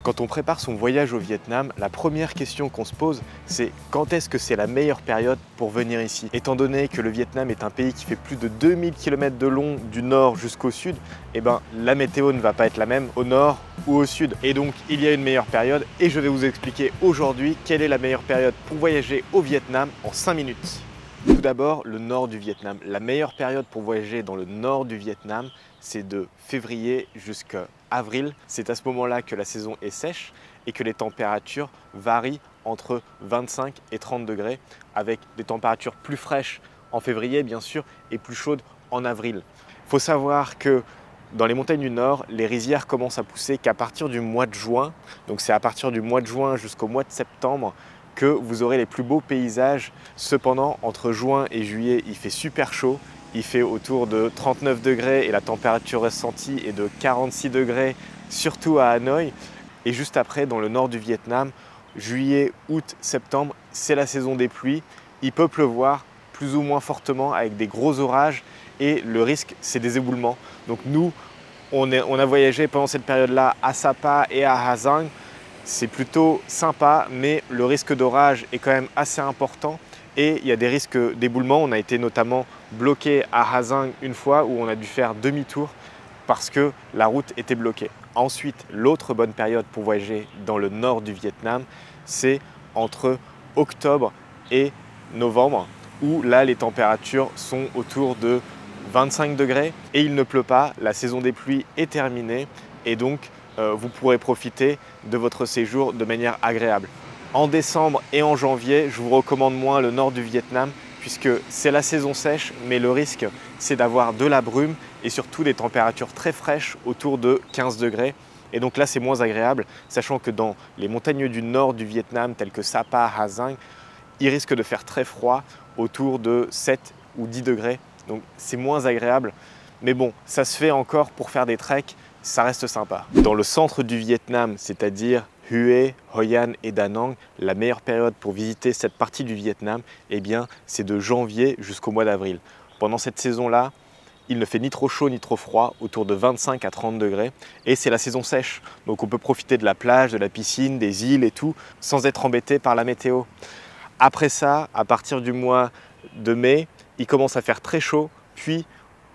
Quand on prépare son voyage au Vietnam, la première question qu'on se pose, c'est quand est-ce que c'est la meilleure période pour venir ici? Étant donné que le Vietnam est un pays qui fait plus de 2000 km de long du nord jusqu'au sud, la météo ne va pas être la même au nord ou au sud. Et donc, il y a une meilleure période et je vais vous expliquer aujourd'hui quelle est la meilleure période pour voyager au Vietnam en 5 minutes. Tout d'abord, le nord du Vietnam. La meilleure période pour voyager dans le nord du Vietnam, c'est de février jusqu'à avril. C'est à ce moment-là que la saison est sèche et que les températures varient entre 25 et 30 degrés, avec des températures plus fraîches en février, bien sûr, et plus chaudes en avril. Il faut savoir que dans les montagnes du Nord, les rizières commencent à pousser qu'à partir du mois de juin. Donc c'est à partir du mois de juin jusqu'au mois de septembre que vous aurez les plus beaux paysages. Cependant, entre juin et juillet, il fait super chaud. Il fait autour de 39 degrés et la température ressentie est de 46 degrés, surtout à Hanoï. Et juste après, dans le nord du Vietnam, juillet, août, septembre, c'est la saison des pluies. Il peut pleuvoir plus ou moins fortement avec des gros orages et le risque, c'est des éboulements. Donc nous, on a voyagé pendant cette période-là à Sapa et à Ha Giang. C'est plutôt sympa, mais le risque d'orage est quand même assez important et il y a des risques d'éboulement. On a été notamment bloqué à Ha Giang une fois où on a dû faire demi-tour parce que la route était bloquée. Ensuite, l'autre bonne période pour voyager dans le nord du Vietnam, c'est entre octobre et novembre, où là les températures sont autour de 25 degrés et il ne pleut pas, la saison des pluies est terminée et donc vous pourrez profiter de votre séjour de manière agréable. En décembre et en janvier, je vous recommande moins le nord du Vietnam puisque c'est la saison sèche, mais le risque c'est d'avoir de la brume et surtout des températures très fraîches autour de 15 degrés. Et donc là c'est moins agréable, sachant que dans les montagnes du nord du Vietnam telles que Sapa, Ha Giang, il risque de faire très froid autour de 7 ou 10 degrés. Donc c'est moins agréable, mais bon, ça se fait encore pour faire des treks, ça reste sympa. Dans le centre du Vietnam, c'est-à-dire Hue, Hoi An et Da Nang, la meilleure période pour visiter cette partie du Vietnam, c'est de janvier jusqu'au mois d'avril. Pendant cette saison-là, il ne fait ni trop chaud ni trop froid, autour de 25 à 30 degrés, et c'est la saison sèche. Donc on peut profiter de la plage, de la piscine, des îles et tout, sans être embêté par la météo. Après ça, à partir du mois de mai, il commence à faire très chaud, puis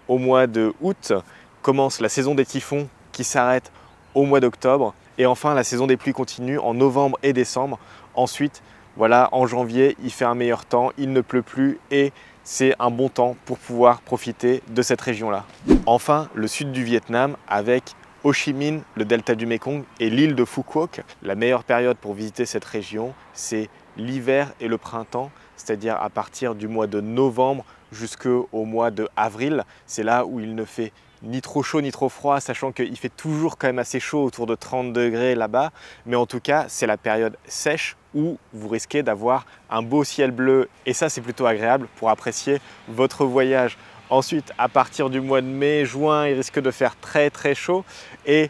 au mois de août, commence la saison des typhons qui s'arrête au mois d'octobre. Et enfin, la saison des pluies continue en novembre et décembre. Ensuite, voilà, en janvier, il fait un meilleur temps, il ne pleut plus et c'est un bon temps pour pouvoir profiter de cette région-là. Enfin, le sud du Vietnam avec Ho Chi Minh, le delta du Mekong et l'île de Phu Quoc. La meilleure période pour visiter cette région, c'est l'hiver et le printemps, c'est-à-dire à partir du mois de novembre jusqu'au mois d'avril. C'est là où il ne fait ni trop chaud ni trop froid, sachant qu'il fait toujours quand même assez chaud, autour de 30 degrés là-bas. Mais en tout cas, c'est la période sèche où vous risquez d'avoir un beau ciel bleu. Et ça, c'est plutôt agréable pour apprécier votre voyage. Ensuite, à partir du mois de mai, juin, il risque de faire très très chaud. Et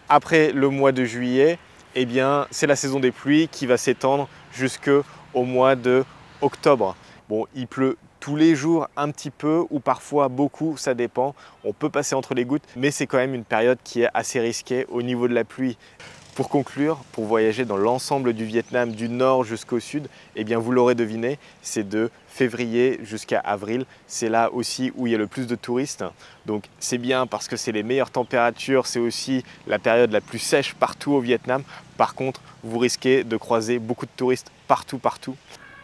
après le mois de juillet, c'est la saison des pluies qui va s'étendre jusqu'au mois de octobre. Bon, il pleut tous les jours un petit peu ou parfois beaucoup, ça dépend. On peut passer entre les gouttes, mais c'est quand même une période qui est assez risquée au niveau de la pluie. Pour conclure, pour voyager dans l'ensemble du Vietnam, du nord jusqu'au sud, vous l'aurez deviné, c'est de février jusqu'à avril. C'est là aussi où il y a le plus de touristes. Donc c'est bien parce que c'est les meilleures températures, c'est aussi la période la plus sèche partout au Vietnam. Par contre, vous risquez de croiser beaucoup de touristes partout.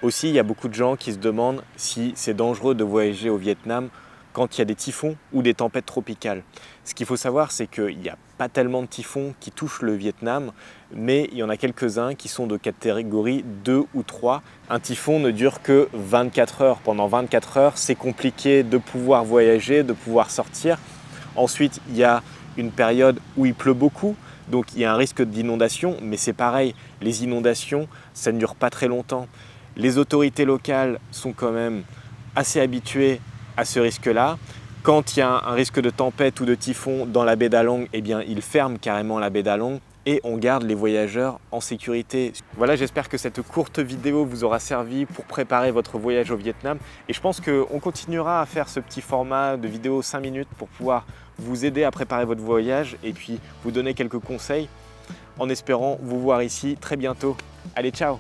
Aussi, il y a beaucoup de gens qui se demandent si c'est dangereux de voyager au Vietnam quand il y a des typhons ou des tempêtes tropicales. Ce qu'il faut savoir, c'est qu'il n'y a pas tellement de typhons qui touchent le Vietnam, mais il y en a quelques-uns qui sont de catégorie 2 ou 3. Un typhon ne dure que 24 heures. Pendant 24 heures, c'est compliqué de pouvoir voyager, de pouvoir sortir. Ensuite, il y a une période où il pleut beaucoup, donc il y a un risque d'inondation, mais c'est pareil, les inondations, ça ne dure pas très longtemps. Les autorités locales sont quand même assez habituées à ce risque-là. Quand il y a un risque de tempête ou de typhon dans la baie Da Nang, ils ferment carrément la baie Da Nang et on garde les voyageurs en sécurité. Voilà, j'espère que cette courte vidéo vous aura servi pour préparer votre voyage au Vietnam. Et je pense qu'on continuera à faire ce petit format de vidéo 5 minutes pour pouvoir vous aider à préparer votre voyage et puis vous donner quelques conseils. en espérant vous voir ici très bientôt. Allez, ciao!